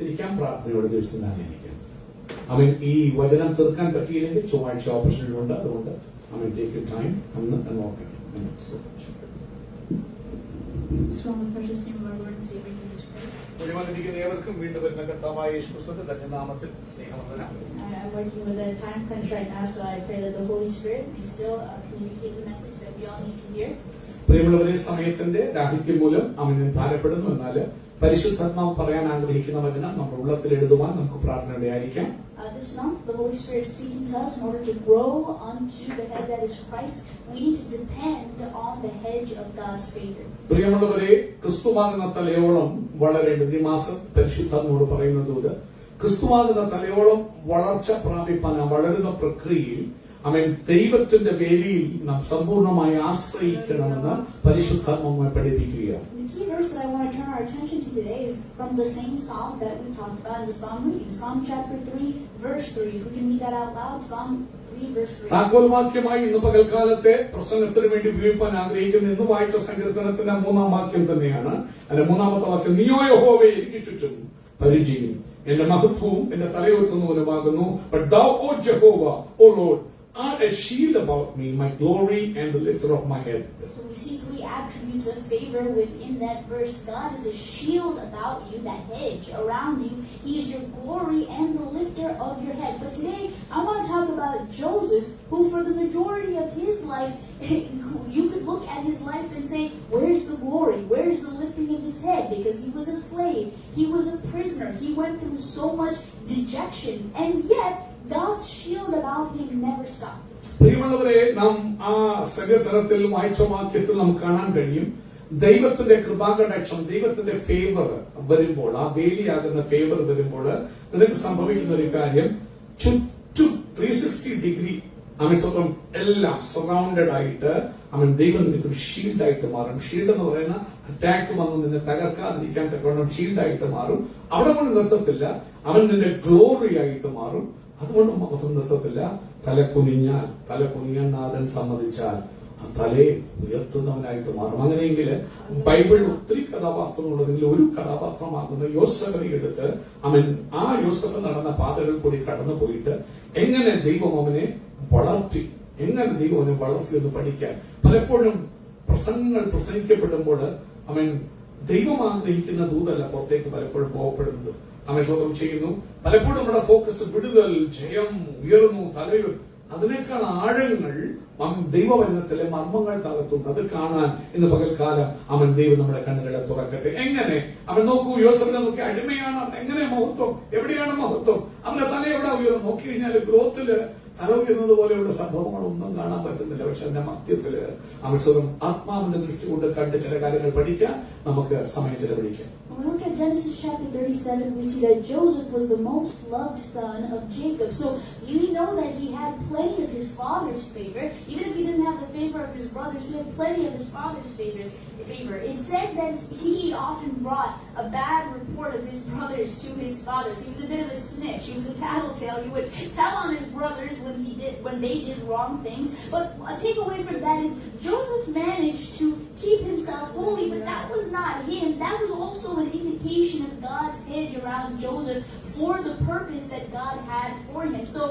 തിരിക്കാൻ പ്രാർത്ഥനയോടെ ദിവസം തന്നെ എനിക്ക് അവൻ ഈ വചനം തീർക്കാൻ പറ്റിയില്ലെങ്കിൽ ചൊവ്വാഴ്ച ഓപ്പറേഷനിലുണ്ട്. അതുകൊണ്ട് അവൻ ടേക്ക് ടൈം അന്ന് ഓർപ്പിക്കും. ഏവർക്കും വീണ്ടും വരുന്ന കർത്താവായ യേശുക്രിസ്തുവിന്റെ ധന്യനാമത്തിൽ സ്നേഹവന്ദനം. I'm working with a time crunch right now, so I pray that the Holy Spirit may still communicate the message that we all need to hear. പ്രിയമുള്ളവരെ, സമയത്തിന്റെ രാഹിത്യം മൂലം അവന് ഭാരപ്പെടുന്നു. എന്നാൽ പരിശുദ്ധാത്മാവ് പറയാൻ ആഗ്രഹിക്കുന്ന വചനം നമ്മുടെ ഉള്ളത്തിൽ എഴുതുവാൻ നമുക്ക് പ്രാർത്ഥനയോടെയായിരിക്കാം. This month, the Holy Spirit is speaking to us in order to grow unto the head that is Christ. We need to depend on the hedge of God's favor. പ്രിയമുള്ളവരെ, ക്രിസ്തുവാകുന്ന തലയോളം വളരേണ്ടത് ഈ മാസം പരിശുദ്ധാത്മാവോട് പറയുന്ന ദൂത് ക്രിസ്തുവാകുന്ന തലയോളം വളർച്ച പ്രാപിപ്പാൻ വളരുന്ന പ്രക്രിയയിൽ അവൻ ദൈവത്തിന്റെ വേലിയിൽ നാം സമ്പൂർണ്ണമായി ആശ്രയിക്കണമെന്ന് പരിശുദ്ധാത്മാവെ പഠിപ്പിക്കുകയാണ്. The key verse that I want to turn our attention to today is from the same psalm that we talked about in the psalm reading, Psalm chapter 3, verse 3. If we can read that out loud, Psalm 3, verse 3. താക്കോൽവാക്യമായി ഇന്ന് പകൽക്കാലത്തെ പ്രസംഗത്തിന് വേണ്ടി ഉപയോഗിക്കാൻ ആഗ്രഹിക്കുന്ന ഇന്ന് വായിച്ച സങ്കീർത്തനത്തിന്റെ 3-ാം വാക്യം തന്നെയാണ്. അതിന്റെ 3-ാമത്തെ വാക്യം, നീയോ യഹോവേ എനിക്ക് ചുറ്റും പരിചയം, എന്റെ മഹത്വവും എന്റെ തലയുയർത്തുന്നവനുമാകുന്നു. But thou, O Jehovah, O Lord, are a shield about me, my glory and the lifter of my head. So we see three attributes of favor within that verse. God is a shield about you, that hedge around you. He is your glory and the lifter of your head. But today, I want to talk about Joseph, who for the majority of his life, you could look at his life and say, where's the glory? Where's the lifting of his head? Because he was a slave. He was a prisoner. He went through so much dejection. And yet, God's shield about him never stopped. പ്രിയമുള്ളവരെ, നാം ആ സങ്കീർത്തനത്തിൽ വായിച്ച വാക്യത്തിൽ നമുക്ക് കാണാൻ കഴിയും ദൈവത്തിന്റെ കൃപാകടാക്ഷം, ദൈവത്തിന്റെ ഫേവർ വരുമ്പോൾ, ആ വേലിയാകുന്ന ഫേവർ വരുമ്പോൾ നിനക്ക് സംഭവിക്കുന്ന ഒരു കാര്യം, ചുറ്റും 360 ഡിഗ്രി അവൻ സ്വന്തം എല്ലാം സറൗണ്ടഡ് ആയിട്ട് അവൻ ദൈവം നിനക്കൊരു ഷീൽഡായിട്ട് മാറും. ഷീൽഡ് എന്ന് പറയുന്ന അറ്റാക്ക് വന്ന് നിന്നെ തകർക്കാതിരിക്കാൻ തക്കവണ്ണം ഷീൽഡായിട്ട് മാറും. അവിടെ കൊണ്ട് നിർത്തത്തില്ല, അവൻ നിന്റെ ഗ്ലോറി ആയിട്ട് മാറും. അതുകൊണ്ട് മഹത്വം നിർത്തത്തില്ല. തല കുനിയാൻ നാഥൻ സമ്മതിച്ചാൽ ആ തലയെ ഉയർത്തുന്നവനായിട്ട് മാറും. അങ്ങനെയെങ്കിൽ ബൈബിളിൽ ഒത്തിരി കഥാപാത്രങ്ങളുള്ളതിൽ ഒരു കഥാപാത്രമാകുന്ന യോസഫിനെ എടുത്ത് അവൻ ആ യോസഫ് നടന്ന പാതകൾ കൂടി കടന്നു പോയിട്ട് എങ്ങനെ ദൈവം അവനെ വളർത്തി, എങ്ങനെ ദൈവം അവനെ വളർത്തി എന്ന് പഠിക്കാൻ പലപ്പോഴും പ്രസംഗങ്ങൾ പ്രസംഗിക്കപ്പെടുമ്പോൾ അവൻ ദൈവം ആഗ്രഹിക്കുന്ന ദൂതല്ല പുറത്തേക്ക് പലപ്പോഴും പോകപ്പെടുന്നത്. അവൻ സ്വന്തം ചെയ്യുന്നു. പലപ്പോഴും നമ്മുടെ ഫോക്കസ് വിടുതൽ, ജയം, ഉയർന്നു, തലയുർ, അതിനേക്കാൾ ആഴങ്ങൾ ദൈവവചനത്തിലെ മർമ്മങ്ങൾക്കകത്തുണ്ട്. അത് കാണാൻ ഇന്ന് പകൽക്കാലം അവൻ ദൈവം നമ്മുടെ കണ്ണുകളെ തുറക്കട്ടെ. എങ്ങനെ അവൻ നോക്കൂ, യോസഫിനെ നോക്കി അടിമയാണ്, എങ്ങനെ മഹത്വം, എവിടെയാണ് മഹത്വം, അവന്റെ തല എവിടെ ഉയർന്നു നോക്കി കഴിഞ്ഞാൽ ഗ്രോത്തില് തല ഉയർന്നത് പോലെയുള്ള സംഭവങ്ങളൊന്നും കാണാൻ പറ്റുന്നില്ല. പക്ഷെ അതിന്റെ മധ്യത്തില് അവൻ സ്വന്തം ആത്മാവിന്റെ ദൃഷ്ടി കൊണ്ട് കണ്ട് ചില കാര്യങ്ങൾ പഠിക്കാൻ നമുക്ക് സമയം ചെലവഴിക്കാം. When we look at Genesis chapter 37, we see that Joseph was the most loved son of Jacob. So you know that he had plenty of his father's favor. Even if he didn't have the favor of his brothers, he had plenty of his father's favor. It said that he often brought a bad report of his brothers to his fathers. He was a bit of a snitch. He was a tattletale. He would tell on his brothers when they did wrong things. But a takeaway from that is Joseph managed to keep himself holy, but that was not him. That was also an indication of God's hedge around Joseph for the purpose that God had for him. So,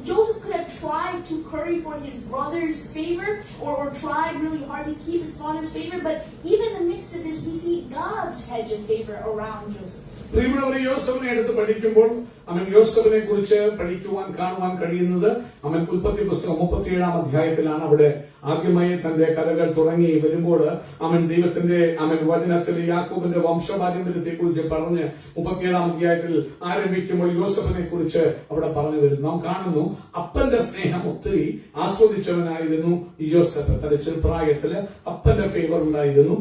Joseph could have tried to curry for his brother's favor or tried really hard to keep his father's favor, but even in the midst of this, we see God's hedge of favor around Joseph. പ്രിയമുള്ളവരെ, യോസഫിനെ എടുത്ത് പഠിക്കുമ്പോൾ അവൻ യോസഫിനെ കുറിച്ച് പഠിക്കുവാൻ കാണുവാൻ കഴിയുന്നത് അവൻ ഉൽപ്പത്തി പുസ്തകം 37-ാം അധ്യായത്തിലാണ്. അവിടെ ആദ്യമായി തന്റെ കഥകൾ തുടങ്ങി വരുമ്പോൾ അവൻ ദൈവത്തിന്റെ വചനത്തിൽ യാക്കോബിന്റെ വംശപാരമ്പര്യത്തെ കുറിച്ച് പറഞ്ഞ് 37-ാം അധ്യായത്തിൽ ആരംഭിക്കുമ്പോൾ യോസഫിനെ കുറിച്ച് അവിടെ പറഞ്ഞു വരുന്നു. നാം കാണുന്നു അപ്പന്റെ സ്നേഹം ഒത്തിരി ആസ്വദിച്ചവനായിരുന്നു യോസഫ്. തന്റെ ചെറുപ്രായത്തില് അപ്പന്റെ ഫേവർ ഉണ്ടായിരുന്നു.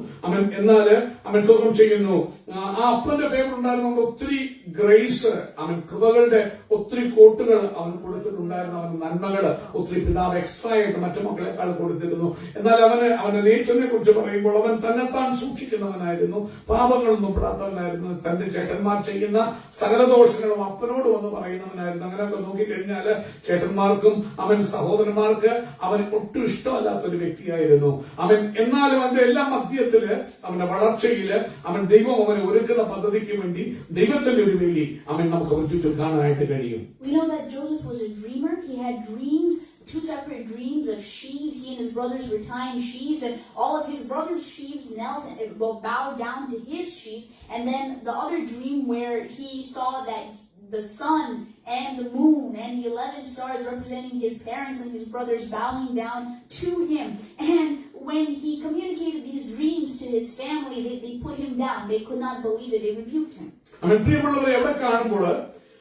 എന്നാല് അവൻ സ്വന്തം ചെയ്യുന്നു. ആ അപ്പന്റെ ഫേവർ ഉണ്ടായിരുന്നുകൊണ്ട് ഒത്തിരി ഗ്രേസ്, കൃപകളുടെ ഒത്തിരി കോട്ടുകൾ അവൻ കൊടുത്തിട്ടുണ്ടായിരുന്നു. അവൻ നന്മകള് ഒത്തിരി പിതാവ് എക്സ്ട്രാ ആയിട്ട് മറ്റു മക്കളെക്കാൾ കൊടുത്തിരുന്നു. എന്നാൽ അവന്റെ നേച്ചറിനെ കുറിച്ച് പറയുമ്പോൾ അവൻ തന്നെത്താൻ സൂക്ഷിക്കുന്നവനായിരുന്നു, പാപങ്ങളൊന്നും പെടാത്തവനായിരുന്നു, തന്റെ ചേട്ടന്മാർ ചെയ്യുന്ന സകല ദോഷങ്ങളും അപ്പനോട് വന്ന് പറയുന്നവനായിരുന്നു. അങ്ങനെയൊക്കെ നോക്കിക്കഴിഞ്ഞാല് ചേട്ടന്മാർക്കും അവൻ സഹോദരന്മാർക്ക് അവൻ ഒട്ടും ഇഷ്ടമല്ലാത്തൊരു വ്യക്തിയായിരുന്നു അവൻ. എന്നാലും അവന്റെ എല്ലാ മധ്യത്തില് അവന്റെ വളർച്ചയില് അവൻ ദൈവം അവനെ ഒരുക്കുന്ന പദ്ധതിക്ക് വേണ്ടി ദൈവത്തിന്റെ ഒരു വേലി അവൻ നമുക്ക് ചുറ്റും കാണാനായിട്ട് കഴിയും. We know that Joseph was a dreamer. He had dreams, 2 separate dreams of sheaves. He and his brothers were tying sheaves, and all of his brothers' sheaves bowed down to his sheaf. And then the other dream where he saw that the sun and the moon and the 11 stars representing his parents and his brothers bowing down to him. And when he communicated these dreams to his family, they put him down. They could not believe it. They rebuked him. അവൻ പ്രിയമുള്ളവരെ എവിടെ കാണുമ്പോൾ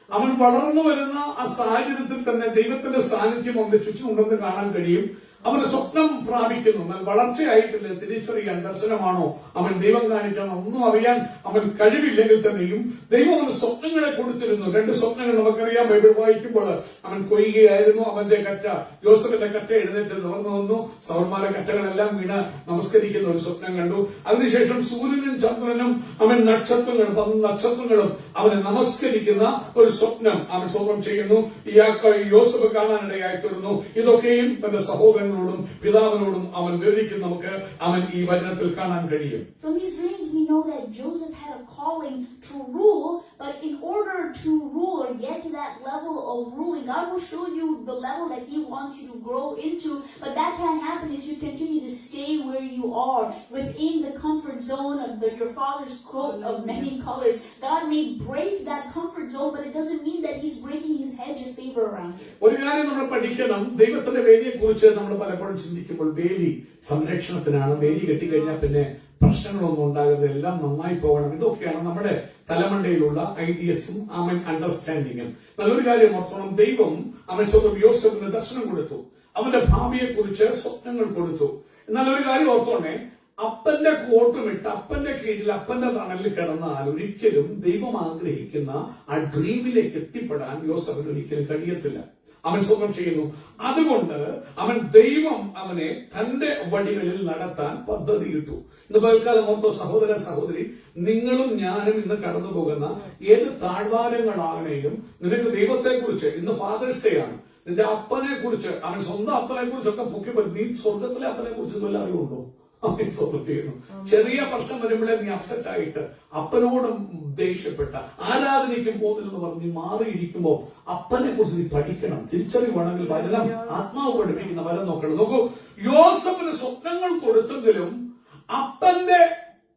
അവൻ വളർന്നു വരുന്ന ആ സാഹചര്യത്തിൽ തന്നെ ദൈവത്തിന്റെ സാന്നിധ്യം അവന്റെ ചുറ്റും ഉണ്ടെന്ന് കാണാൻ കഴിയും. അവന് സ്വപ്നം പ്രാപിക്കുന്നു, എന്നാൽ വളർച്ചയായിട്ടില്ല. തിരിച്ചറിയാൻ ദർശനമാണോ അവൻ ദൈവം കാണിക്കണം ഒന്നും അറിയാൻ അവൻ കഴിവില്ലെങ്കിൽ തന്നെയും ദൈവം അവന് സ്വപ്നങ്ങളെ കൊടുത്തിരുന്നു. 2 സ്വപ്നങ്ങൾ നമുക്കറിയാം. ബൈബിൾ വായിക്കുമ്പോൾ അവൻ കൊയ്യുകയായിരുന്നു. അവന്റെ കറ്റ, യോസഫിന്റെ കറ്റ എഴുന്നേറ്റ് നിവർന്നു വന്നു. സൗന്മാരെ കറ്റകളെല്ലാം വീണ് നമസ്കരിക്കുന്ന ഒരു സ്വപ്നം കണ്ടു. അതിനുശേഷം സൂര്യനും ചന്ദ്രനും അവൻ നക്ഷത്രങ്ങളും 10 നക്ഷത്രങ്ങളും അവനെ നമസ്കരിക്കുന്ന ഒരു സ്വപ്നം അവൻ സ്വപ്നം ചെയ്യുന്നു. യോസഫ് കാണാനിടയായി തീർന്നു. ഇതൊക്കെയും തന്റെ സഹോദരൻ പിതാവിനോടും അവൻ വിവരിക്കും. നമുക്ക് അവൻ ഈ വചനത്തിൽ കാണാൻ കഴിയും. From these dreams we know that Joseph had a calling to rule, but in order to rule or get to that level of ruling, God will show you the level that he wants you to grow into, but that can't happen if you continue to stay where you are within the comfort zone of your father's coat of many colors. God may break that comfort zone, but it doesn't mean that he's breaking his hedge of favor around you. ഒരു കാര്യം നമ്മൾ പഠിക്കണം. ദൈവത്തിന്റെ വേലിയെ കുറിച്ച് നമ്മൾ പലപ്പോഴും ചിന്തിക്കുമ്പോൾ വേലി സംരക്ഷണത്തിനാണ്. വേലി കെട്ടിക്കഴിഞ്ഞാൽ പിന്നെ പ്രശ്നങ്ങളൊന്നും ഉണ്ടാകരുത്, എല്ലാം നന്നായി പോകണം. ഇതൊക്കെയാണ് നമ്മുടെ തലമണ്ടയിലുള്ള ഐഡിയസും അവൻ അണ്ടർസ്റ്റാൻഡിങ്ങും. നല്ലൊരു കാര്യം ഓർത്തോണം. ദൈവം അവൻ സ്വന്തം യോസഫിന് ദർശനം കൊടുത്തു, അവന്റെ ഭാവിയെ കുറിച്ച് സ്വപ്നങ്ങൾ കൊടുത്തു. എന്നാൽ ഒരു കാര്യം ഓർത്തോണേ, അപ്പന്റെ കോട്ടുമിട്ട് അപ്പന്റെ കീഴിൽ അപ്പന്റെ തണലിൽ കിടന്നാൽ ഒരിക്കലും ദൈവം ആഗ്രഹിക്കുന്ന ആ ഡ്രീമിലേക്ക് എത്തിപ്പെടാൻ യോസഫിന് ഒരിക്കലും കഴിയത്തില്ല. അവൻ സ്വന്തം ചെയ്യുന്നു. അതുകൊണ്ട് അവൻ ദൈവം അവനെ തന്റെ വഴികളിൽ നടത്താൻ പദ്ധതിയിട്ടു. ഇന്ന് പകൽക്കാലം ഓർത്തോ സഹോദര സഹോദരി, നിങ്ങളും ഞാനും ഇന്ന് കടന്നു പോകുന്ന ഏത് താഴ്വാരങ്ങളാണെങ്കിലും നിനക്ക് ദൈവത്തെക്കുറിച്ച്, ഇന്ന് ഫാദേഴ്സ് ഡേ ആണ്, നിന്റെ അപ്പനെ കുറിച്ച്, അവൻ സ്വന്തം അപ്പനെ കുറിച്ചൊക്കെ പൊക്കി പറ്റും. നീ സ്വർഗത്തിലെ അപ്പനെ കുറിച്ച് വല്ല അറിവുണ്ടോ? അവൻ സ്വന്തം ചെയ്യുന്നു. ചെറിയ പ്രശ്നം വരുമ്പോഴേ നീ അപ്സെറ്റ് ആയിട്ട് അപ്പനോടും ദേഷ്യപ്പെട്ട ആരാധനയ്ക്കും പോകുന്നില്ലെന്ന് പറഞ്ഞ് നീ മാറിയിരിക്കുമ്പോ അപ്പനെ കുറിച്ച് നീ പഠിക്കണം. തിരിച്ചറിവാണെങ്കിൽ വചനം ആത്മാവ് പഠിപ്പിക്കുന്ന വരം നോക്കണം. നോക്കൂ, യോസഫിന് സ്വപ്നങ്ങൾ കൊടുത്തെങ്കിലും അപ്പന്റെ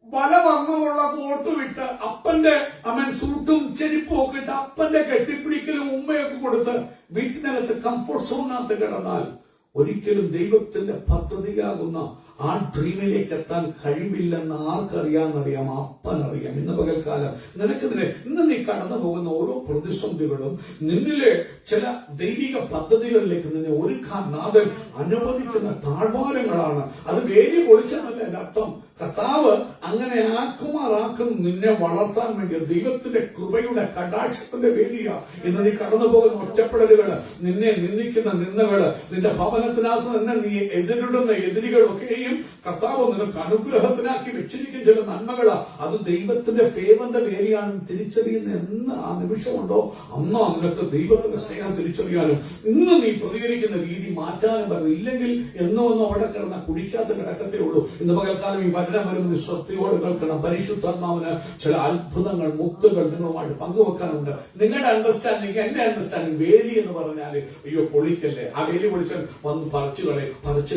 പലവർണ്ണമുള്ള കോട്ട് വിട്ട് അപ്പന്റെ അവൻ സൂട്ടും ചെരിപ്പും ഒക്കെ ഇട്ട് അപ്പന്റെ കെട്ടിപ്പിടിക്കലും ഉമ്മയൊക്കെ കൊടുത്ത് വീട്ടിനകത്ത് കംഫോർട്ട് സോണിനകത്ത് കിടന്നാൽ ഒരിക്കലും ദൈവത്തിന്റെ പദ്ധതിയാകുന്ന ആ ഡ്രീമിലേക്ക് എത്താൻ കഴിവില്ലെന്ന് ആർക്കറിയാന്നറിയാം? അപ്പനറിയാം. ഇന്ന് പകൽക്കാലം നിനക്കെതിരെ ഇന്ന് നീ കടന്നു പോകുന്ന ഓരോ പ്രതിസന്ധികളും നിന്നിലെ ചില ദൈവിക പദ്ധതികളിലേക്ക് നിന്നെ ഒരുക്കാൻ നാഥൻ അനുവദിക്കുന്ന താഴ്വാരങ്ങളാണ്. അത് വേലി പൊളിച്ചെന്നല്ല എന്റെ അർത്ഥം. കർത്താവ് അങ്ങനെ ആക്കുമാറാക്കും നിന്നെ വളർത്താൻ വേണ്ടി. ദൈവത്തിന്റെ കൃപയുടെ കടാക്ഷത്തിന്റെ വേലിയ ഇന്ന് നീ കടന്നു പോകുന്ന ഒറ്റപ്പെടലുകള്, നിന്നെ നിന്ദിക്കുന്ന നിന്ദകള്, നിന്റെ ഭവനത്തിനകത്ത് തന്നെ നീ എതിരിടുന്ന എതിരികളൊക്കെയും കർത്താവ് നിനക്ക് അനുഗ്രഹത്തിനാക്കി വെച്ചിരിക്കും. ചില നന്മകള് അത് ദൈവത്തിന്റെ ഫേവറിന്റെ വേലിയാണെന്ന് തിരിച്ചറിയുന്ന എന്ന് ആ നിമിഷമുണ്ടോ അന്നോ നിനക്ക് ദൈവത്തിന്റെ സ്നേഹം തിരിച്ചറിയാനും ഇന്ന് നീ പ്രതികരിക്കുന്ന രീതി മാറ്റാനും പറ്റും. ഇല്ലെങ്കിൽ എന്നോ അവിടെ കിടന്ന കുടിക്കാത്ത കിടക്കത്തേ ഉള്ളൂ. ഇന്ന് പകൽക്കാലം ഈ വചനം വരുമ്പോൾ ശ്രദ്ധയോടെ കേൾക്കണം. പരിശുദ്ധാത്മാവിന് ചില അത്ഭുതങ്ങൾ, മുത്തുകൾ നിങ്ങളുമായിട്ട് പങ്കുവെക്കാനുണ്ട്. നിങ്ങളുടെ അണ്ടർസ്റ്റാൻഡിങ്, എന്റെ അണ്ടർസ്റ്റാൻഡിങ്, വേലി എന്ന് പറഞ്ഞാല് അയ്യോ പൊളിക്കല്ലേ, ആ വേലി പൊളിച്ചാൽ വന്ന് പറിച്ചു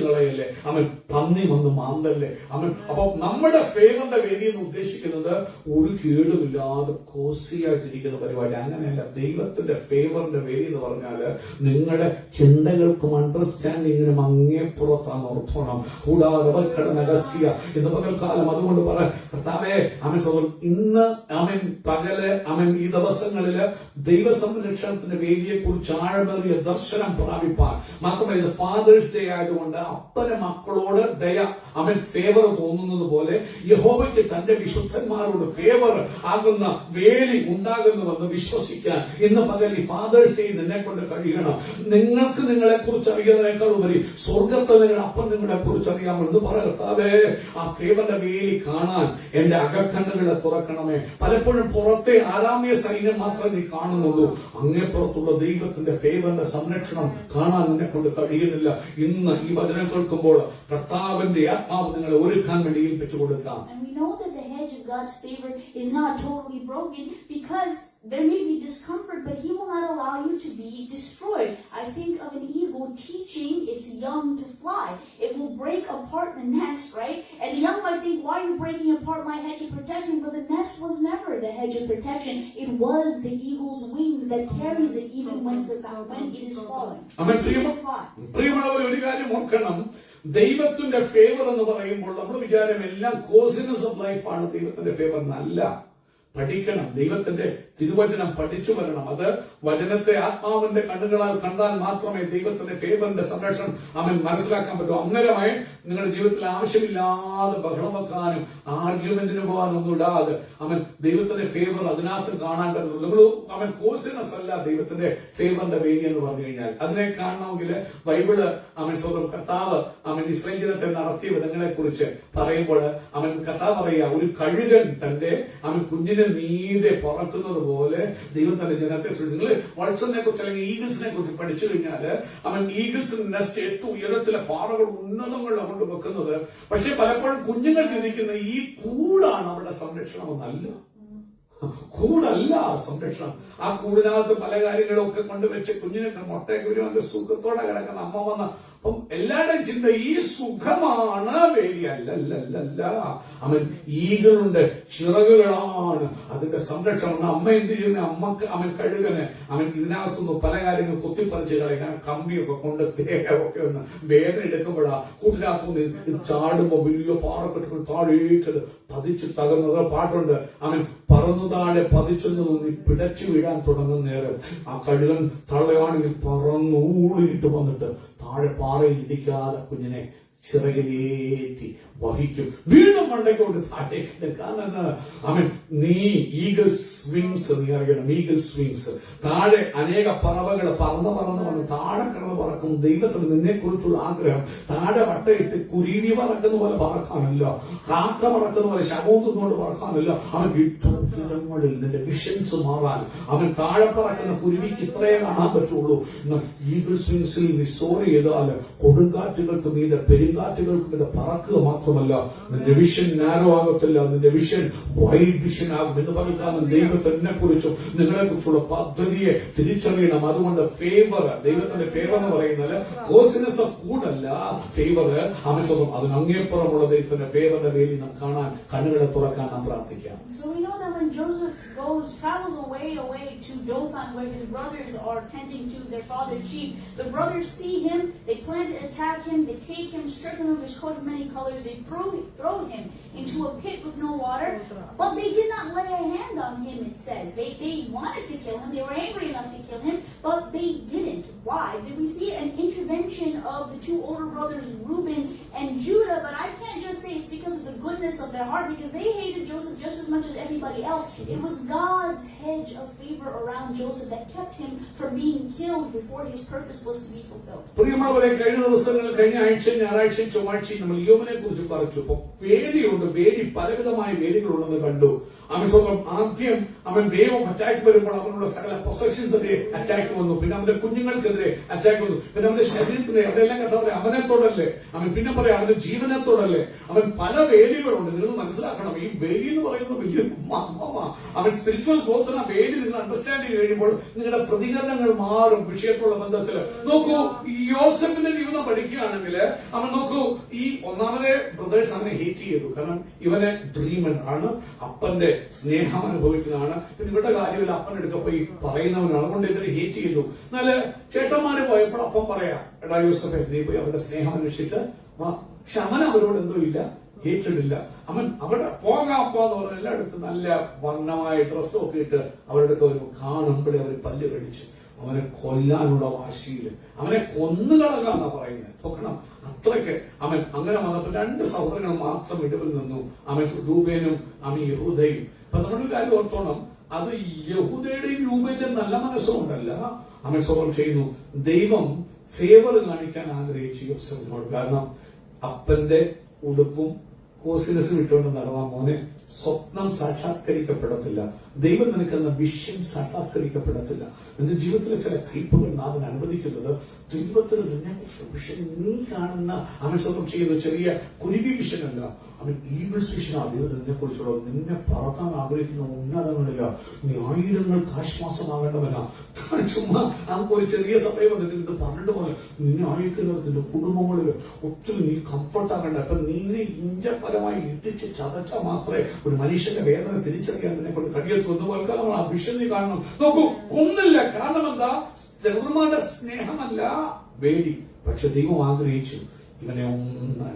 കളയല്ലേ, അവൻ പന്നി വന്ന് മാന്തല്ലേ അവൻ. അപ്പൊ നമ്മുടെ ഫേവറിന്റെ വേലി എന്ന് ഉദ്ദേശിക്കുന്നത് ഒരു കേടുമില്ലാതെ കോസിയായിട്ടിരിക്കുന്ന പരിപാടി. അങ്ങനെയല്ല. ദൈവത്തിന്റെ ഫേവറിന്റെ വേലി എന്ന് പറഞ്ഞാല് നിങ്ങളുടെ ചിന്തകൾക്കും അണ്ടർസ്റ്റാൻഡിങ്ങിനും അങ്ങേപ്പുറത്താണ് ഓർത്തോണം. കൂടാതെ നഗസ്യ എന്ന് പകൽക്കാലം അതുകൊണ്ട് പറ കർത്താവേ അവൻ സഹോദരൻ ഇന്ന് അവൻ പകല് അവൻ ഈ ദിവസങ്ങളില് ദൈവസംരക്ഷണത്തിന്റെ വേദിയെ കുറിച്ച് ആഴമേറിയ ദർശനം പ്രാപിപ്പാൻ മാത്രമല്ല ഇത് ഫാദേഴ്സ് ഡേ ആയതുകൊണ്ട് അപ്പന് മക്കളോട് ദയ അവൻ ഫേവർ തോന്നുന്നത് പോലെ യഹോവയ്ക്ക് തന്റെ വിശുദ്ധന്മാരോട് ഫേവർ ആകുന്ന വേലി ഉണ്ടാകുന്നുവെന്ന് വിശ്വസിക്കാൻ ഇന്ന് പകൽ ഈ ഫാദേഴ്സ് ഡേ നിന്നെ കൊണ്ട് കഴിയണം. നിങ്ങൾക്ക് നിങ്ങളെ കുറിച്ച് അറിയുന്നതിനേക്കാൾ ഉപരി സ്വർഗത്തെ നിങ്ങളുടെ അപ്പൻ നിങ്ങളെ കുറിച്ച് അറിയാമെന്ന് പറയത്താവേ ആ ഫേവറിന്റെ വേലി കാണാൻ എന്റെ അകക്കണ്ണുകളെ തുറക്കണമേ. പലപ്പോഴും പുറത്തെ ആരാമ്യ സൈന്യം മാത്രമേ നീ കാണുന്നുള്ളൂ, അങ്ങേപ്പുറത്തുള്ള ദൈവത്തിന്റെ ഫേവറിന്റെ സംരക്ഷണം കാണാൻ നിന്നെ കൊണ്ട് കഴിയുന്നില്ല. ഇന്ന് ഈ വചനം കേൾക്കുമ്പോൾ കർത്താവിന്റെ ആത്മാവ് നിങ്ങളെ ഒരുക്കാൻ വേണ്ടി ഏൽപ്പിച്ചു കൊടുക്കാം. And we know that the hedge of God's favor is not totally broken because there may be discomfort, but He will not allow you to be destroyed. I think of an eagle teaching its young to fly. It will break apart the nest, right? And the young might think, why are you breaking apart my hedge of protection? But the nest was never the hedge of protection. It was the eagle's wings that carries it even when it is falling. പ്രിയമുള്ളവർ, ഒരു കാര്യം ഓർക്കണം, ദൈവത്തിന്റെ favour എന്ന് പറയുമ്പോൾ നമ്മൾ വിചാരം എല്ലാം കോസിനസ് ഓഫ് ലൈഫ് ആണ്. ദൈവത്തിന്റെ ഫേവർ നല്ല പഠിക്കണം, ദൈവത്തിന്റെ തിരുവചനം പഠിച്ചു വരണം. അത് വചനത്തെ ആത്മാവിന്റെ കണ്ണുകളാൽ കണ്ടാൽ മാത്രമേ ദൈവത്തിന്റെ ഫേവറിന്റെ സംരക്ഷണം അവൻ മനസ്സിലാക്കാൻ പറ്റൂ. അന്നേരമായി നിങ്ങളുടെ ജീവിതത്തിൽ ആവശ്യമില്ലാതെ ബഹളം വെക്കാനും ആർഗ്യുമെന്റിന് പോകാനും ഒന്നും ഇടാതെ അവൻ ദൈവത്തിന്റെ ഫേവർ അതിനകത്ത് കാണാൻ പറ്റുള്ളൂ. നിങ്ങൾ അവൻ കോസിനസ് അല്ല ദൈവത്തിന്റെ ഫേവറിന്റെ വേലി എന്ന് പറഞ്ഞു കഴിഞ്ഞാൽ. അതിനെ കാണണമെങ്കിൽ ബൈബിള് അവൻ സ്വന്തം കർത്താവ് അവൻ ഇസ്രായേൽ ജനത്തെ നടത്തിയ വിധങ്ങളെ കുറിച്ച് പറയുമ്പോൾ അവൻ കർത്താവ് പറയുക, ഒരു കഴുകൻ തന്റെ അവൻ കുഞ്ഞിനെ മീതെ പറക്കുന്നത് പോലെ ദൈവം തന്റെ ജനത്തെ സൃഷ്ടിച്ചു. നിങ്ങൾ വത്സനെ കുറിച്ച് അല്ലെങ്കിൽ ഈഗിൾസിനെ കുറിച്ച് പഠിച്ചു കഴിഞ്ഞാല് അവൻ ഈഗിൾസിന്റെ നെസ്റ്റ് ഏറ്റവും ഉയരത്തിലെ പാറകൾ ഉന്നതങ്ങളിൽ കൊണ്ട് വെക്കുന്നത്. പക്ഷെ പലപ്പോഴും കുഞ്ഞുങ്ങൾ ചിന്തിക്കുന്ന ഈ കൂടാണ് അവരുടെ സംരക്ഷണം എന്നല്ല. കൂടല്ല സംരക്ഷണം. ആ കൂടിനകത്ത് പല കാര്യങ്ങളൊക്കെ കൊണ്ടുവച്ച് കുഞ്ഞിനെ മുട്ടയൊക്കെ ഒരു നല്ല സുഖത്തോടെ കിടക്കുന്ന അമ്മ വന്ന അപ്പം എല്ലാവരുടെയും ചിന്ത ഈ സുഖമാണ് വേലി. അല്ലല്ലല്ല, അവൻ ഈകളുണ്ട്, ചിറകുകളാണ് അതിന്റെ സംരക്ഷണം. അമ്മ എന്ത് ചെയ്യുന്ന അമ്മക്ക് അവൻ കഴുകന് അവൻ ഇതിനകത്തുനിന്ന് പല കാര്യങ്ങൾ കുത്തിപ്പറിച്ച് കളയാൻ കമ്പിയൊക്കെ കൊണ്ട് തേയൊക്കെ ഒന്ന് വേദന എടുക്കുമ്പോഴാ കൂട്ടിനകത്തുനിന്ന് ഇത് ചാടുമ്പോ വലിയ പാറക്കെട്ടുകൾ താഴേക്ക് പതിച്ചു തകർന്നത് പാട്ടുണ്ട്. അവൻ പറന്നു താഴെ പതിച്ചെന്ന് തോന്നി പിടച്ചു വീഴാൻ തുടങ്ങുന്ന നേരം ആ കഴുകൻ തള്ളയാണെങ്കിൽ പറന്നൂളിയിട്ട് വന്നിട്ട് താഴെ പാറയിൽ ഇടിക്കാതെ കുഞ്ഞിനെ ചിറകിലേറ്റി വഹിക്കും. വീണ്ടും മണ്ടയ്ക്കൊണ്ട് താഴേക്ക്. കാരണം അവൻ നീ ഈഗിൾസ് വിങ്സ് നീ അറിയണം. ഈഗിൾസ് വിങ്സ് താഴെ അനേക പറവകൾ പറന്ന് വന്ന് താഴെ കിടന്ന് പറക്കും. ദൈവത്തിന് നിന്നെ കുറിച്ചുള്ള ആഗ്രഹം താഴെ വട്ടയിട്ട് കുരുവി പറക്കുന്ന പോലെ പറക്കാനല്ല, കാക്ക പറക്കുന്ന പോലെ ശവം തിന്നുകൊണ്ട് പറക്കാനല്ല. അവൻ ഇടങ്ങളിൽ നിന്റെ വിഷൻസ് മാറാൻ അവൻ താഴെ പറക്കുന്ന കുരുവിക്ക് ഇത്രയേ കാണാൻ പറ്റുള്ളൂ. ഈഗിൾസ് വിങ്സിൽ നീ സോർ ചെയ്താൽ കൊടുങ്കാറ്റുകൾക്ക് മീതെ പെരുങ്കാറ്റുകൾക്ക് മീതെ പറക്കുക മാത്രമല്ല, നിന്റെ വിഷൻ നാരോ ആകത്തില്ല, നിന്റെ വിഷൻ വൈഡ് വിഷൻ ആകും. എന്ന് പറയുന്ന ദൈവത്തിനെ കുറിച്ചും നിങ്ങളെ കുറിച്ചുള്ള പദ്ധതിയെ തിരിച്ചറിയണം. അതുകൊണ്ട് ഫേവർ, ദൈവത്തിന്റെ ഫേവർ എന്ന് പറയുന്നത് കോസിനസ് ഓഫ് കൂടല്ല, ഫേവർ അവൻ സ്വന്തം അതിനങ്ങേപ്പുറമുള്ള ദൈവത്തിന്റെ ഫേവറിന്റെ വേലി നാം കാണാൻ കണ്ണുകളെ തുറക്കാൻ നാം പ്രാർത്ഥിക്കാം. So we know that when Joseph travels away to Dothan, where his brothers are tending to their father's sheep, the brothers see him, they plan to attack him, they take him, strip him of his coat of many colors, they throw him into a pit with no water, but they did not lay a hand on him, it says. They wanted to kill him, they were angry enough to kill him, but they didn't. Why? Did we see an intervention of the two older brothers, Reuben and Judah? But I can't just say it's because of the goodness of their heart, because they hated Joseph just as much as everybody else. It was God's hedge of favor around Joseph that kept him from being killed before his purpose was to be fulfilled. പ്രിയമുള്ളവരെ, കഴിഞ്ഞ ദിവസങ്ങളിൽ കഴിഞ്ഞ ആഴ്ച ഞായറാഴ്ചയും ചൊവ്വാഴ്ചയും നമ്മൾ യോബിനെ കുറിച്ച് പറഞ്ഞു. അപ്പൊ വേലിയുണ്ട്, വേലി പലവിധമായ വേലികളുണ്ടെന്ന് കണ്ടു. അവൻ സ്വന്തം ആദ്യം അവൻ വേവ് ഓഫ് അറ്റാക്ക് വരുമ്പോൾ അവനുള്ള സകല പൊസഷൻസിനെതിരെ അറ്റാക്ക് വന്നു. പിന്നെ അവന്റെ കുഞ്ഞുങ്ങൾക്കെതിരെ അറ്റാക്ക് വന്നു. പിന്നെ അവന്റെ ശരീരത്തിനെ എവിടെയെല്ലാം കഥ പറയാം അവനെ തൊടല്ലേ, അവൻ പിന്നെ പറയാം അവന്റെ ജീവനെ തൊടല്ലേ. അവൻ പല വേലികളുണ്ട്. നിങ്ങൾ മനസ്സിലാക്കണം, ഈ വേലി എന്ന് പറയുന്നത് വലിയ മർമ്മമാണ്. അവൻ സ്പിരിച്വൽ ഗ്രോത്തിന് വേലി നിങ്ങൾ അണ്ടർസ്റ്റാൻഡ് ചെയ്ത് കഴിയുമ്പോൾ നിങ്ങളുടെ പ്രതികരണങ്ങൾ മാറും വിഷയത്തിലുള്ള ബന്ധത്തിൽ. നോക്കൂ, യോസഫിന്റെ ജീവിതം പഠിക്കുകയാണെങ്കിൽ അവൻ നോക്കൂ, ഈ ഒന്നാമതെ ബ്രദേഴ്സ് അവനെ ഹേറ്റ് ചെയ്തു. കാരണം ഇവനെ ഡ്രീമൻ ആണ്, അപ്പന്റെ സ്നേഹം അനുഭവിക്കുന്നതാണ്. പിന്നെ ഇവരുടെ കാര്യമില്ല, അപ്പനെടുക്ക പോയി പറയുന്നവനാണ്. അതുകൊണ്ട് ഇവരെ ഹേറ്റ് ചെയ്തു. എന്നാല് ചേട്ടന്മാര് പോയപ്പോൾ അപ്പം പറയാം, എടാ യൂസഫെ നീ പോയി അവരുടെ സ്നേഹം അന്വേഷിച്ചിട്ട് വാ. പക്ഷെ അവൻ അവരോട് എന്തോ ഇല്ല, ഏറ്റിട്ടില്ല. അവൻ അവിടെ പോകാപ്പാന്ന് പറഞ്ഞ എല്ലായിടത്തും നല്ല വർണ്ണമായ ഡ്രസ്സും ഒക്കെ ഇട്ട് അവരുടെ ഒരു കാണുമ്പോഴേ അവർ പല്ല് കടിച്ചു. അവനെ കൊല്ലാനുള്ള വാശിയില് അവനെ കൊന്നുകളകാന്നാ പറയുന്നത്. നോക്കണം, അത്രയ്ക്ക് അവൻ അങ്ങനെ വന്നപ്പോൾ 2 സഹോദരങ്ങൾ മാത്രം ഇടവിൽ നിന്നു. അവൻ രൂബേനും അവൻ യഹൂദയും. അപ്പൊ നമ്മളൊരു കാര്യം ഓർത്തോണം, അത് യഹൂദയുടെയും രൂപേന്റെയും നല്ല മനസ്സുകൊണ്ടല്ല അവൻ സ്വയം ചെയ്യുന്നു. ദൈവം ഫേവർ കാണിക്കാൻ ആഗ്രഹിച്ചു യോസേഫിനോട്. കാരണം അപ്പന്റെ ഉടുപ്പും കോസിനസും ഇട്ടുകൊണ്ട് നടന്ന മോനെ സ്വപ്നം സാക്ഷാത്കരിക്കപ്പെടത്തില്ല. ദൈവം നിനക്കെന്ന വിഷൻ സാക്ഷാത്കരിക്കപ്പെടത്തില്ല. നിന്റെ ജീവിതത്തിലെ ചില കയ്പുകൾ നാഥൻ അനുവദിക്കുന്നത് ദൈവത്തിന് നിന്നെ കുറിച്ചുള്ള വിഷൻ, നീ കാണുന്ന അവൻ സ്വന്തം ചെയ്യുന്ന ചെറിയ കുരുവി വിഷനല്ല, അവൻ ഈഗിൾസ് വിഷനാണ്. ദൈവത്തിന് നിന്നെ കുറിച്ചുള്ള നിന്നെ പറത്താൻ ആഗ്രഹിക്കുന്ന ഉന്നതങ്ങളില്ല. നീ ആയിരങ്ങൾക്ക് ആശ്വാസമാകേണ്ടവനാ. ചുമ്മാ നമുക്ക് ഒരു ചെറിയ സമയം വന്നിട്ട് ഇത് പറഞ്ഞിട്ട് പോലെ നിന്നെ അയക്കുന്നത് നിന്റെ കുടുംബങ്ങളിൽ ഒത്തിരി നീ കംഫർട്ടാകേണ്ട. അപ്പൊ നിന്നെ ഇഞ്ചപരമായി ഇടിച്ച് ചതച്ചാൽ മാത്രമേ ഒരു മനുഷ്യന്റെ വേദന തിരിച്ചറിയാൻ നിന്നെ കൊണ്ട് കഴിയത്തുള്ളൂ. വൽക്കാലം ആ വിഷൻ നീ കാണണം. നോക്കൂ, കൊന്നില്ല. കാരണം എന്താ? ചെറുമാരുടെ സ്നേഹമല്ല വേദി. പക്ഷെ ദൈവം ആഗ്രഹിച്ചു ഇവനെ ഒന്ന്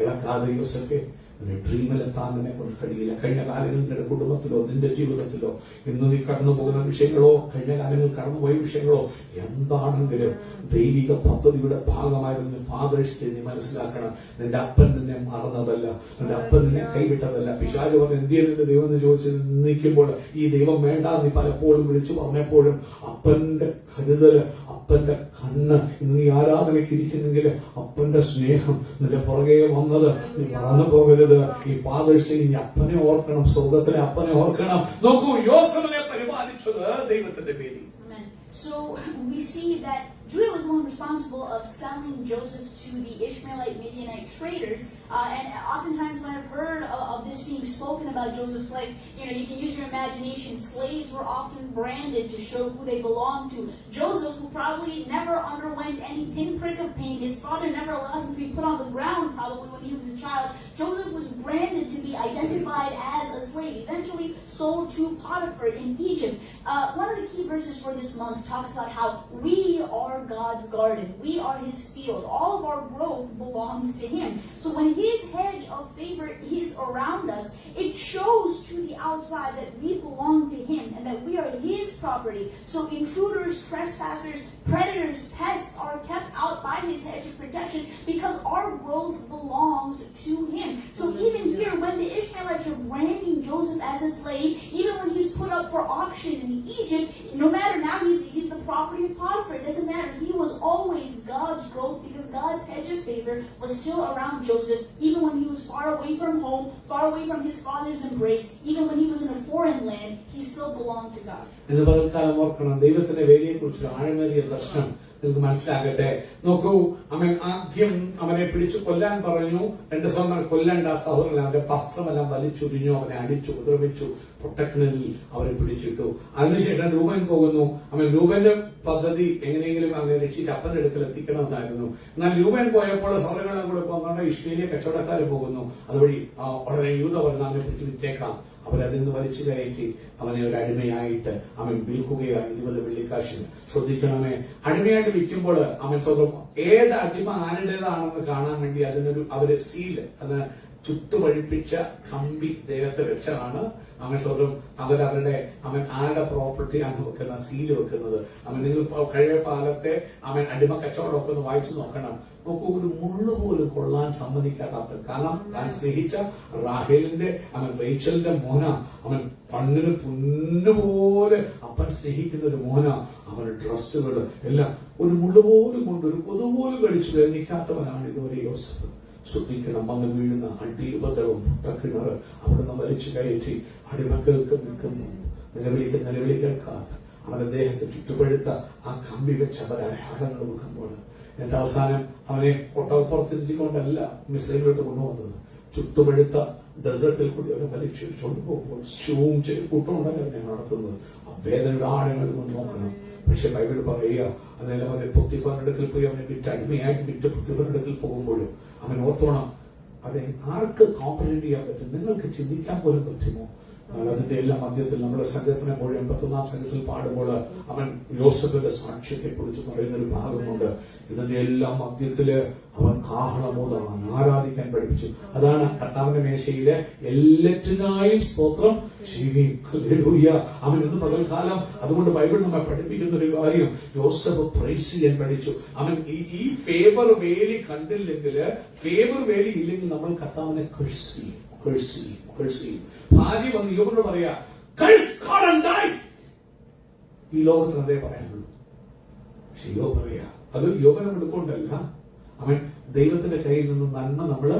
ഇളക്കാതെ യോസേഫേ, നിന്റെ ഡ്രീമിലെത്താൻ നിന്നെ കൊണ്ട് കഴിയില്ല. കഴിഞ്ഞ കാലങ്ങളിൽ നിന്റെ കുടുംബത്തിലോ നിന്റെ ജീവിതത്തിലോ ഇന്ന് നീ കടന്നു പോകുന്ന വിഷയങ്ങളോ കഴിഞ്ഞ കാലങ്ങളിൽ കടന്നുപോയ വിഷയങ്ങളോ എന്താണെങ്കിലും ദൈവിക പദ്ധതിയുടെ ഭാഗമായിരുന്നു ഫാദേഴ്സ് ഡേ. നീ മനസ്സിലാക്കണം, നിന്റെ അപ്പൻ നിന്നെ മറന്നതല്ല, നിന്റെ അപ്പൻ നിന്നെ കൈവിട്ടതല്ല. പിശാച് പറഞ്ഞ എന്തിന്റെ ദൈവം എന്ന് ചോദിച്ച് നിൽക്കുമ്പോൾ ഈ ദൈവം വേണ്ട നീ പലപ്പോഴും വിളിച്ചു പറഞ്ഞപ്പോഴും അപ്പന്റെ കരുതല്, അപ്പന്റെ കണ്ണ്, ഇന്ന് നീ ആരാധനയ്ക്ക് ഇരിക്കുന്നെങ്കിൽ അപ്പന്റെ സ്നേഹം നിന്റെ പുറകെ വന്നത് നീ മറന്നു പോകരുത്. ഈ ഫാദേഴ്സ് ഡേ നീ അപ്പനെ ഓർക്കണം, സ്വർഗത്തിലെ അപ്പനെ ഓർക്കണം. നോക്കൂ, യോസേഫിനെ പരിപാലിച്ചത് ദൈവത്തിന്റെ പേരിൽ. So we see that Judah was the one responsible of selling Joseph to the Ishmaelite Midianite traders. And oftentimes when I've heard of this being spoken about Joseph's life, you can use your imagination. Slaves were often branded to show who they belonged to. Joseph, who probably never underwent any pinprick of pain, his father never allowed him to be put on the ground probably when he was a child. Joseph was branded to be identified as a slave, eventually sold to Potiphar in Egypt. One of the key verses for this month talks about how we are God's garden. We are His field. All of our growth belongs to Him. So when His hedge of favor is around us, it shows to the outside that we belong to Him and that we are His property. So intruders, trespassers, predators, pests are kept out by His hedge of protection because our growth belongs to Him. So even here, when the Ishmaelites are branding Joseph as a slave, even when he's put up for auction in Egypt, no matter now he's the property of Potiphar. It doesn't matter. He was always God's growth because God's hedge of favor was still around Joseph, even when he was far away from home, far away from his father's embrace, even when he was in a foreign land, he still belonged to God. ഇത് പലക്കാലം ഓർക്കണം, ദൈവത്തിന്റെ വേലിയെ കുറിച്ച് ആഴമേറിയ ദർശനം നിങ്ങൾക്ക് മനസ്സിലാകട്ടെ. നോക്കൂ, അവൻ ആദ്യം അവനെ പിടിച്ചു കൊല്ലാൻ പറഞ്ഞു. 2 സഹോദരൻ കൊല്ലണ്ട സഹോദരൻ അവന്റെ വസ്ത്രമെല്ലാം വലിച്ചുരിഞ്ഞു, അവനെ അടിച്ചു ഉപദ്രവിച്ചു, പൊട്ടക്കിണലിൽ അവരെ പിടിച്ചിട്ടു. അതിനുശേഷം രൂപൻ പോകുന്നു. അവൻ രൂപന്റെ പദ്ധതി എങ്ങനെയെങ്കിലും അവനെ രക്ഷിച്ച് അപ്പന്റെ അടുക്കൽ എത്തിക്കണമെന്നായിരുന്നു. എന്നാൽ രൂപൻ പോയപ്പോൾ സഹോദരങ്ങളെ കൂടെ പോകുന്ന ഇഷ്മേലിയ കച്ചവടക്കാർ പോകുന്നു. അതുവഴി ഉടനെ യൂദ പറഞ്ഞ അവനെ പിടിച്ച് വിറ്റേക്കാം. അവരതിൽ നിന്ന് വലിച്ചു കയറ്റി അവനെ ഒരു അടിമയായിട്ട് അവൻ വിൽക്കുകയാണ് 20 വെള്ളിക്കാശിന്. ശ്രദ്ധിക്കണമേ, അടിമയായിട്ട് വിൽക്കുമ്പോൾ അവൻ സ്വന്തം ഏത് അടിമ ആരുടേതാണെന്ന് കാണാൻ വേണ്ടി അവര് സീല്, അത് ചുട്ടുപഴിപ്പിച്ച കമ്പി ദേഹത്തെ വെച്ചാണ് അവൻ സ്വന്തം അവൻ ആരുടെ പ്രോപ്പർട്ടിയാണ് വെക്കുന്ന സീല് വെക്കുന്നത്. അവൻ നിങ്ങൾ കഴിയ കാലത്തെ അവൻ അടിമ കച്ചവടമൊക്കെ ഒന്ന് വായിച്ചു നോക്കണം. നോക്കൂ, ഒരു മുള്ളു പോലും കൊള്ളാൻ സമ്മതിക്കാത്ത, കാരണം താൻ സ്നേഹിച്ച റാഹേലിന്റെ അവൻ റേച്ചലിന്റെ മോന, അവൻ കണ്ണിന് പുല്ലുപോലെ അപ്പൻ സ്നേഹിക്കുന്ന ഒരു മോന, അവന് ഡ്രസ്സുകൾ എല്ലാം ഒരു മുള്ളു പോലും കൊണ്ട് ഒരു കൊതുപോലും കടിച്ചു വേദനിക്കാത്തവനാണ് ഇതുവരെ യോസേഫ്. ശ്രദ്ധിക്കണം, വന്ന് വീഴുന്ന അടി ഉപദ്രവം പൊട്ടക്കിണർ അവിടുന്ന് വലിച്ചു കയറ്റി അടിമക്കൾക്ക് വിൽക്കുന്നു. നിലവിളി കേൾക്കാതെ അവന്റെ ദേഹത്തെ ചുറ്റുപഴുത്ത ആ കമ്പി വെച്ച് അവർ അടയാളങ്ങൾ വെക്കുമ്പോൾ എന്റെ അവസാനം അവനെ കൊട്ടപ്പുറത്തിരിച്ചുകൊണ്ടല്ല മിസ്രൈമിലോട്ട് കൊണ്ടുവന്നത്. ചുട്ടുപഴുത്ത ഡെസേർട്ടിൽ കൂടി അവനെ വലിച്ചൊഴിച്ചുകൊണ്ട് പോകുമ്പോൾ ഷൂവും കൂട്ടമുണ്ടല്ലോ അവനെ നടത്തുന്നത്. ആ വേദനയുടെ ആഴങ്ങളിൽ നിന്ന് നോക്കണം. പക്ഷെ ബൈബിൾ പറയുക, അതെല്ലാം അവനെ പൊത്തിഫറിന്റെ അടുക്കൽ പോയി അവനെ വിറ്റ് അടിമയായിട്ട് വിറ്റ് പൊത്തിഫറിന്റെ അടുക്കൽ പോകുമ്പോഴും അവൻ ഓർത്തോണം, അത് ആർക്ക് കോംപ്രഹെൻഡ് ചെയ്യാൻ പറ്റും? നിങ്ങൾക്ക് ചിന്തിക്കാൻ പോലും പറ്റുമോ? അതിന്റെ എല്ലാ മധ്യത്തിൽ നമ്മുടെ സങ്കീർത്തനം 81 സംഘത്തിൽ പാടുമ്പോൾ അവൻ യോസേഫിന്റെ സാക്ഷ്യത്തെ കുറിച്ച് പറയുന്ന ഒരു ഭാഗമുണ്ട്. ഇതിന്റെ എല്ലാ മധ്യത്തില് അവൻ കാഹളമോദാൻ ആരാധിക്കാൻ പഠിപ്പിച്ചു. അതാണ് കർത്താവിന്റെ മേശയിലെ എല്ലാറ്റിനായും സ്തോത്രം ചെയ്യുകയും. ഹല്ലേലൂയ. അവൻ ഇന്ന് പകൽക്കാലം അതുകൊണ്ട് ബൈബിൾ നമ്മെ പഠിപ്പിക്കുന്ന ഒരു കാര്യം, യോസേഫ് പ്രൈസ് ചെയ്യാൻ പഠിച്ചു. അവൻ ഈ ഫേവർ വേലി കണ്ടില്ലെങ്കിൽ, ഫേവർ വേലി ഇല്ലെങ്കിൽ നമ്മൾ കർത്താവിനെ curse ചെയ്യും. ഭാര്യ വന്ന് യോബിനോട് പറയാ, curse God and die. ഈ ലോകത്തിന് അതേ പറയാനുള്ളൂ. പക്ഷെ യോബ് പറയാ, അത് യോബനെ എടുക്കൊണ്ടല്ല, അവൻ ദൈവത്തിന്റെ കയ്യിൽ നിന്ന് നന്മ നമ്മള്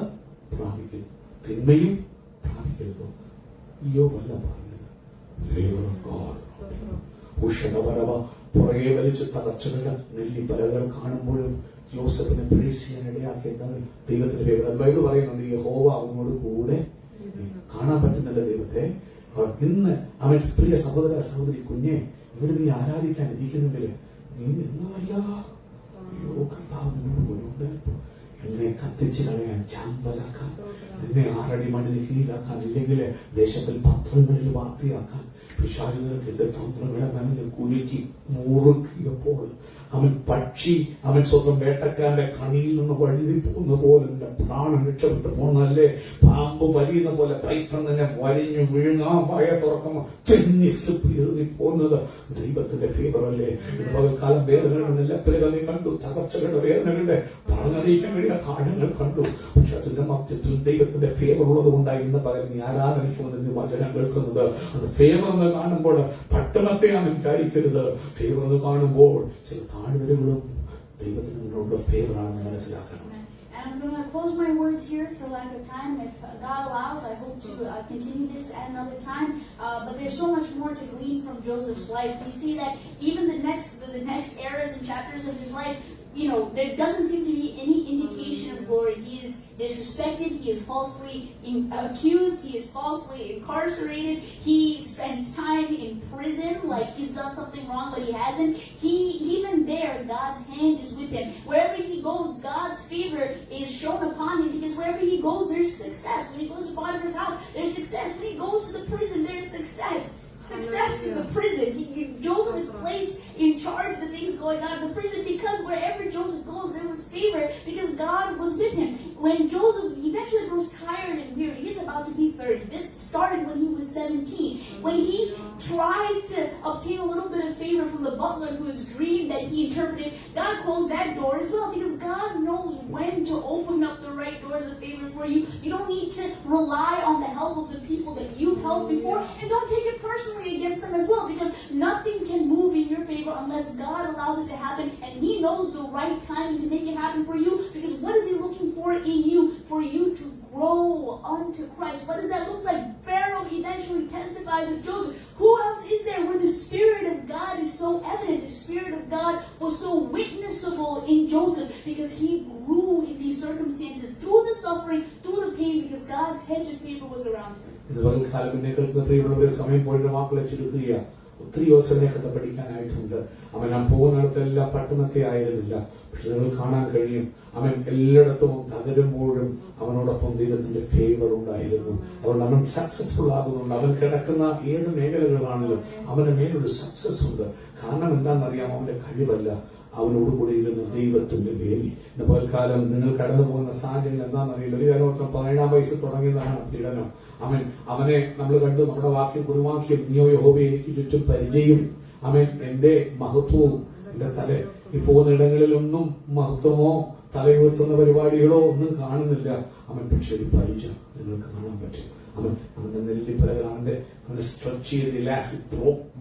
പ്രാപിക്കുന്നു, തിന്മയും പ്രാപിക്കരുത്. യോബല്ല പറഞ്ഞത്, ഫേവർ ഓഫ് ഗോഡ്. ഉഷണപരവ പുറകെ വലിച്ച് തകർച്ചകളുടെ നെല്ലിപ്പലകൾ കാണുമ്പോഴും യോസഫിനെ പ്രേസ് ചെയ്യാൻ ഇടയാക്കിയെന്നാണ് ദൈവത്തിന്റെ ഫേവർ. അത് ബൈബിൾ പറയുന്നുണ്ട്, യഹോവ അവനോട് കൂടെ. കാണാൻ പറ്റുന്നില്ല ദൈവത്തെ. ഇന്ന് അവൻ പ്രിയ സഹോദര സഹോദരി കുഞ്ഞെ, ഇവിടെ നീ ആരാധിക്കാൻ ഇരിക്കുന്നെങ്കിൽ നീ നിന്നതല്ല. കർത്താവ് നിന്നോട് കൊണ്ടുണ്ട് എന്നെ കത്തിച്ച് കളയാൻ, ചാമ്പലാക്കാൻ, നിന്നെ 6 അടി മണ്ണിന് കീഴിലാക്കാൻ, ഇല്ലെങ്കിൽ ദേശത്തിൽ പത്രങ്ങളിൽ വാർത്തയാക്കാൻ പിശാചുകൾക്ക് തന്ത്രങ്ങളെ മനസ്സിൽ കുലുക്കി മുറുക്കിയപ്പോൾ അവൻ പക്ഷി അവൻ സ്വന്തം വേട്ടക്കാരന്റെ കണിയിൽ നിന്ന് വഴുതി പോകുന്ന പോലെ നിന്റെ പ്രാണൻ രക്ഷപ്പെട്ടു പോകുന്നതല്ലേ. പാമ്പ് വലിയുന്ന പോലെ പൈത്തം തന്നെ വലിഞ്ഞു വിഴുങ്ങാൻ പായ തുറക്കുമ്പോൾ തെന്നി സ്ലിപ്പ് ചെയ്ത് പോകുന്നത് ദൈവത്തിന്റെ ഫേവർ അല്ലേ. പകൽക്കാലം വേദനകളുടെ നിലപ്പിലുകൾ നീ കണ്ടു, തകർച്ചകളുടെ വേദനകളുടെ പറഞ്ഞറിയിക്കാൻ കഴിയുന്ന കാഠിന്യം കണ്ടു. പക്ഷെ അതിന്റെ മധ്യത്തിൽ ദൈവത്തിന്റെ ഫേവർ ഉള്ളത് കൊണ്ടായി ഇന്ന് പകൽ നീ ആരാധനിക്കുമെന്ന് നീ വചനം കേൾക്കുന്നത്. അത് ഫേവർ എന്ന് കാണുമ്പോൾ പട്ടണത്തെയാണ് വിചാരിക്കരുത്. ഫേവർ എന്ന് കാണുമ്പോൾ ചില താഴ്വരകളും ദൈവത്തിന് മുന്നോട്ടുള്ള ഫേവർ ആണെന്ന് മനസ്സിലാക്കണം. And I'm going to close my words here for lack of time. If God allows, I hope to continue this at another time. But there's so much more to glean from Joseph's life. We see that even the next eras and chapters of his life, there doesn't seem to be any indication of glory. He is disrespected. He is falsely accused. He is falsely incarcerated. He spends time in prison like he's done something wrong, but he hasn't. Even there, God's hand is with him. Wherever he goes, God's favor is shown upon him, because wherever he goes, there's success. When he goes to Potiphar's house, there's success. When he goes to the prison, there's success. Success in the prison. Joseph is placed in charge of the things going on in the prison, because wherever Joseph goes, there was favor, because God was with him. When Joseph eventually grows tired and weary, he's about to be 30. This started when he was 17. When he tries to obtain a little bit of favor from the butler whose dream that he interpreted, God closed that door as well, because God knows when to open up the right doors of favor for you. You don't need to rely on the help of the people that you've helped before, and don't take it personally against them as well, because nothing can move in your favor unless God allows it to happen, and he knows the right timing to make it happen for you. Because what is he looking for in you? For you to grow unto Christ. What does that look like? Pharaoh eventually testifies of Joseph. Who else is there where the Spirit of God is so evident? The Spirit of God was so witnessable in Joseph, because he grew in these circumstances, through the suffering, through the pain, because God's hedge of favor was around him. സമയം പോയിട്ട് വാക്കുകളെ ചുരുക്കുക. ഒത്തിരി യോസേഫിനെ കണ്ട് പഠിക്കാനായിട്ടുണ്ട്. അവൻ പോകുന്നിടത്തെല്ലാം പട്ടണത്തെ ആയിരുന്നില്ല, പക്ഷെ നിങ്ങൾ കാണാൻ കഴിയും അവൻ എല്ലായിടത്തും തകരുമ്പോഴും അവനോടൊപ്പം ദൈവത്തിന്റെ ഫേവർ ഉണ്ടായിരുന്നു. അതുകൊണ്ട് അവൻ സക്സസ്ഫുൾ ആകുന്നുണ്ട്. അവൻ കിടക്കുന്ന ഏത് മേഖലകളാണെങ്കിലും അവന്റെ മേലൊരു സക്സസ് ഉണ്ട്. കാരണം എന്താണെന്നറിയാം, അവന്റെ കഴിവല്ല, അവനോടുകൂടി ഇരുന്ന ദൈവത്തിന്റെ വേലി. ഇന്ന് പകൽക്കാലം നിങ്ങൾ കടന്നു പോകുന്ന സാഹചര്യം എന്താണെന്നറിയില്ല. ഒരു കാലഘട്ടം 17 വയസ്സ് തുടങ്ങിയതാണ് പീഡനം. അവനെ നമ്മൾ കണ്ടു, നമ്മുടെ വാക്യം കുറിവാക്യം, നീയോ യഹോവേ എനിക്ക് ചുറ്റും പരിചയം, എന്റെ മഹത്വവും എന്റെ തല. ഈ പോകുന്ന ഇടങ്ങളിലൊന്നും മഹത്വമോ തലയുയർത്തുന്ന പരിപാടികളോ ഒന്നും കാണുന്നില്ല. പക്ഷെ ഒരു പരിചയം നിങ്ങൾക്ക് കാണാൻ പറ്റും. അവന്റെ നെല്ലിപ്പലകൾ അവന്റെ സ്ട്രെച്ച് ചെയ്ത് ഇലാസ്റ്റിക്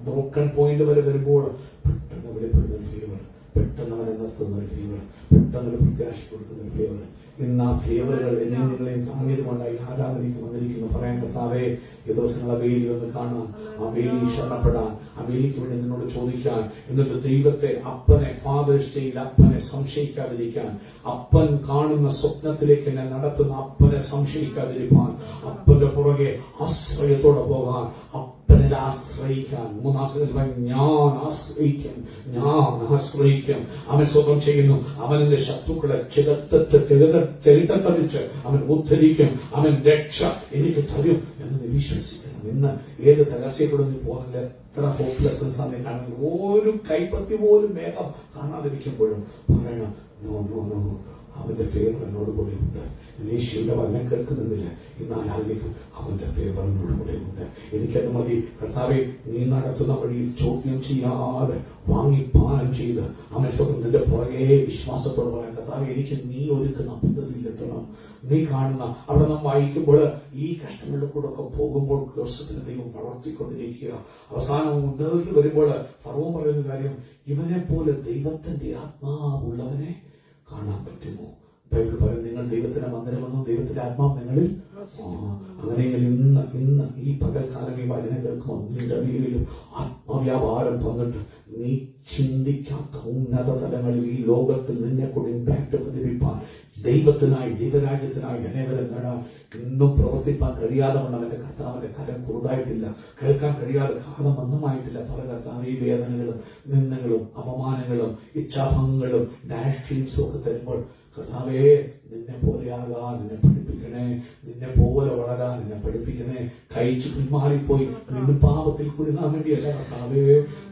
ബ്രോക്കൺ പോയിന്റ് വരെ വരുമ്പോൾ പെട്ടെന്ന് വെളിപ്പെടുന്ന ഒരു ഫേവർ, പെട്ടെന്ന് അവനെ നിർത്തുന്ന ഒരു ഫേവർ, പെട്ടെന്ന് പ്രത്യാശ കൊടുക്കുന്ന ഒരു ഫേവർ. ഇന്ന് ആ ഫേവറുകൾ എന്നെ നിങ്ങളെയും താങ്ങിയത് കൊണ്ടായി ആരാധനയ്ക്ക് വന്നിരിക്കുന്നു. പറയാൻ കർത്താവേ, ഈ ദിവസങ്ങളെ വേലി ഒന്ന് കാണാൻ, ആ വേലി ശരണപ്പെടാൻ, ആ വേലിക്ക് വേണ്ടി നിന്നോട് ചോദിക്കാൻ, എന്നിട്ട് ദൈവത്തെ, അപ്പനെ, ഫാദേഴ്സ് ഡേയിൽ അപ്പനെ സംശയിക്കാതിരിക്കാൻ, അപ്പൻ കാണുന്ന സ്വപ്നത്തിലേക്ക് എന്നെ നടത്തുന്ന അപ്പനെ സംശയിക്കാതിരിക്കാൻ, അപ്പന്റെ പുറകെ ആശ്രയത്തോടെ പോകാൻ, അപ്പനിൽ ആശ്രയിക്കാൻ. 3 ഞാൻ ആശ്രയിക്കും. അവൻ സ്വന്തം ചെയ്യുന്നു. അവൻ എന്റെ ശത്രുക്കളെ ചെകിട്ടത്തടിച്ച് അവൻ ഉദ്ധരിക്കും. അവൻ രക്ഷ എനിക്ക് തരും എന്ന് വിശ്വസിക്കണം. ഇന്ന് ഏത് തകർച്ചയിലൂടെ നീ പോകുന്നില്ല, എത്ര ഹോപ്പ്ലെസ്നെസ് ആണ് നീ കാണുന്നത്, ഒരു കൈപ്പത്തി പോലും വേഗം കാണാതിരിക്കുമ്പോഴും പറയണം, നോ നോ നോ, അവന്റെ ഫേവർ എന്നോട് കൂടെ ഉണ്ട്. യേശുവിന്റെ വചനം കേൾക്കുന്നില്ല, ഇന്ന് ആരാധിക്കും, അവന്റെ ഫേവർ എന്നോട് കൂടെ ഉണ്ട്. എനിക്കത് മതി കർത്താവേ. നീ നടത്തുന്ന വഴിയിൽ ചോദ്യം ചെയ്യാതെ വാങ്ങിപ്പാനം ചെയ്ത് അവൻ സ്വന്തത്തിന്റെ പുറകെ വിശ്വാസത്തോട് പറയാം, കർത്താവേ എനിക്ക് നീ ഒരുക്കുന്ന പദ്ധതിയിലെത്തണം. നീ കാണുന്ന അവിടെ നാം വായിക്കുമ്പോൾ ഈ കഷ്ടങ്ങളുടെ കൂടെ ഒക്കെ പോകുമ്പോൾ യോസേഫിനെ ദൈവം വളർത്തിക്കൊണ്ടിരിക്കുക. അവസാനം ഉന്നതത്തിൽ വരുമ്പോൾ ഫറവോൻ പറയുന്ന കാര്യം, ഇവനെ പോലെ ദൈവത്തിന്റെ ആത്മാവുള്ളവനെ കാണാൻ പറ്റുമോ? ബൈബിൾ പറയും, നിങ്ങൾ ദൈവത്തിന്റെ മന്ദിരമെന്നും ദൈവത്തിന്റെ ആത്മാവ് നിങ്ങളിൽ. അങ്ങനെയെങ്കിൽ ഇന്ന് ഈ പകൽക്കാലം ഈ വചനം കേൾക്കുമ്പോൾ നിന്റെ മേലും ആത്മവ്യാപാരം തന്നിട്ട് നീ ചിന്തിക്കാത്ത ഉന്നത തലങ്ങളിൽ ഈ ലോകത്തിൽ നിന്നെ കൂടി ഇമ്പാക്ട് പതിപ്പിപ്പാൻ, ദൈവത്തിനായി ദൈവരാജ്യത്തിനായി അനേകരെ നേടാൻ ഇന്നും പ്രവർത്തിപ്പാൻ കഴിയാതെ കൊണ്ട് അവന്റെ കർത്താവിന്റെ കരം കുറുതായിട്ടില്ല, കേൾക്കാൻ കഴിയാതെ കാലം മന്ദമായിട്ടില്ല. പല കർത്താവ് ഈ വേദനകളും നിന്ദകളും അപമാനങ്ങളും ഇച്ഛാഭംഗങ്ങളും ഡാഷീംസും ഒക്കെ തരുമ്പോൾ കർത്താവേ നിന്നെ പോലെയാകാൻ എന്നെ പഠിപ്പിക്കണേ, നിന്നെ പോലെ വളരാൻ എന്നെ പഠിപ്പിക്കണേ. കഴിച്ചു പിന്മാറിപ്പോയി വീണ്ടും പാപത്തിൽ കുരുങ്ങാൻ വേണ്ടിയല്ല കർത്താവേ,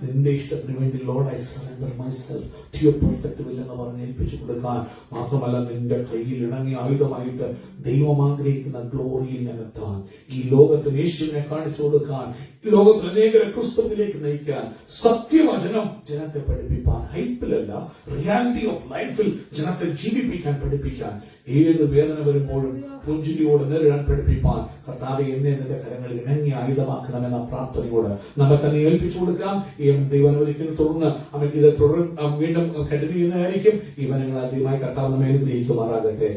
നിന്റെ ഇഷ്ടത്തിന് വേണ്ടി lord I surrender myself to your perfect will എന്ന് പറഞ്ഞ് ഏൽപ്പിച്ചു കൊടുക്കാൻ, മാത്രമല്ല നിന്റെ കയ്യിൽ ഇണങ്ങിയ ആയുധമായിട്ട് ദൈവം ആഗ്രഹിക്കുന്ന ഗ്ലോറിയിൽ ഞാൻ എത്താൻ, ഈ ലോകത്തിന് യേശുവിനെ കാണിച്ചു കൊടുക്കാൻ, ഈ ലോകത്തിൽ അനേകരെ ക്രിസ്തുവിലേക്ക് നയിക്കാൻ, സത്യവചനം ജനത്തെ പഠിപ്പിക്കാൻ, ഹൈപ്പിലല്ല റിയാലിറ്റി ഓഫ് ലൈഫിൽ ജനത്തെ ജീവിപ്പിക്കാൻ പഠിപ്പിക്കാൻ, ഏത് വേദന വരുമ്പോഴും പുഞ്ചിരിയോട് നേരിടാൻ പഠിപ്പിക്കാൻ കർത്താവെ എന്നെ നിന്റെ കരങ്ങളിൽ ഇണങ്ങി ആയുധമാക്കണമെന്ന പ്രാർത്ഥനയോട് നമ്മെ തന്നെ ഏൽപ്പിച്ചു കൊടുക്കാം. ഈ ദൈവം അനുവദിക്കുന്ന തുടർന്ന് അവൻ ഇത് വീണ്ടും കണ്ടിന്യൂ ചെയ്യുന്നതായിരിക്കും. ഈ വനങ്ങൾ അധികമായി കർത്താവ് നമ്മെ അനുഗ്രഹിക്കുമാറാകട്ടെ.